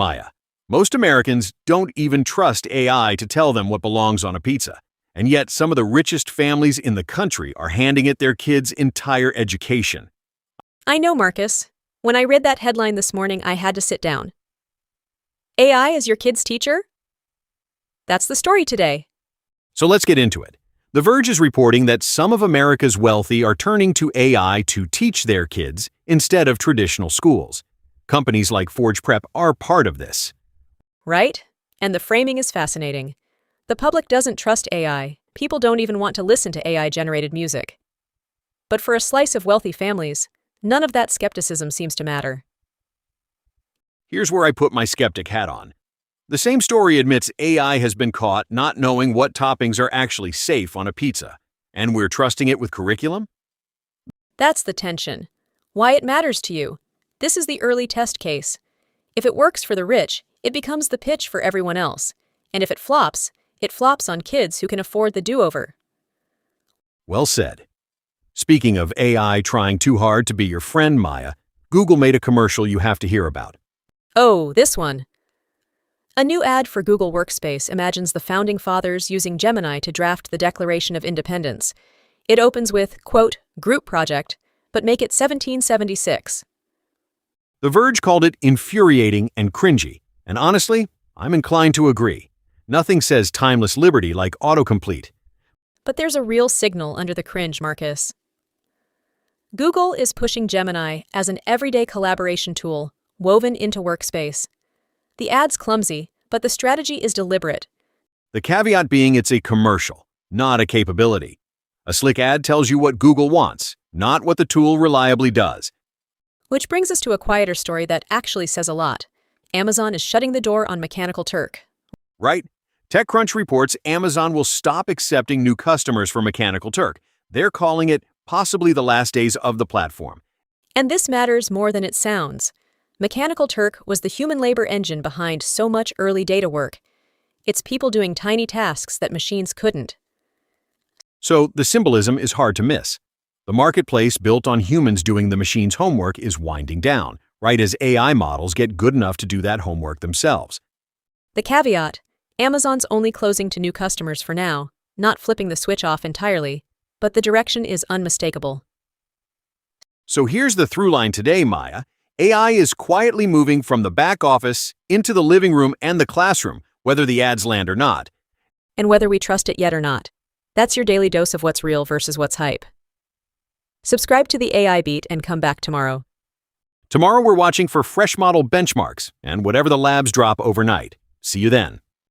Maya, most Americans don't even trust AI to tell them what belongs on a pizza. And yet some of the richest families in the country are handing it their kids' entire education. I know, Marcus. When I read that headline this morning, I had to sit down. AI is your kid's teacher? That's the story today. So let's get into it. The Verge is reporting that some of America's wealthy are turning to AI to teach their kids instead of traditional schools. Companies like Forge Prep are part of this. Right? And the framing is fascinating. The public doesn't trust AI. People don't even want to listen to AI-generated music. But for a slice of wealthy families, none of that skepticism seems to matter. Here's where I put my skeptic hat on. The same story admits AI has been caught not knowing what toppings are actually safe on a pizza, and we're trusting it with curriculum? That's the tension. Why it matters to you. This is the early test case. If it works for the rich, it becomes the pitch for everyone else. And if it flops on kids who can afford the do-over. Well said. Speaking of AI trying too hard to be your friend, Maya, Google made a commercial you have to hear about. Oh, this one. A new ad for Google Workspace imagines the founding fathers using Gemini to draft the Declaration of Independence. It opens with, quote, group project, but make it 1776. The Verge called it infuriating and cringey, and honestly, I'm inclined to agree. Nothing says timeless liberty like autocomplete. But there's a real signal under the cringe, Marcus. Google is pushing Gemini as an everyday collaboration tool woven into Workspace. The ad's clumsy, but the strategy is deliberate. The caveat being it's a commercial, not a capability. A slick ad tells you what Google wants, not what the tool reliably does. Which brings us to a quieter story that actually says a lot. Amazon is shutting the door on Mechanical Turk. Right? TechCrunch reports Amazon will stop accepting new customers for Mechanical Turk. They're calling it possibly the last days of the platform. And this matters more than it sounds. Mechanical Turk was the human labor engine behind so much early data work. It's people doing tiny tasks that machines couldn't. So the symbolism is hard to miss. The marketplace built on humans doing the machine's homework is winding down, right as AI models get good enough to do that homework themselves. The caveat, Amazon's only closing to new customers for now, not flipping the switch off entirely, but the direction is unmistakable. So here's the through line today, Maya. AI is quietly moving from the back office into the living room and the classroom, whether the ads land or not. And whether we trust it yet or not. That's your daily dose of what's real versus what's hype. Subscribe to the AI Beat and come back tomorrow. Tomorrow we're watching for fresh model benchmarks and whatever the labs drop overnight. See you then.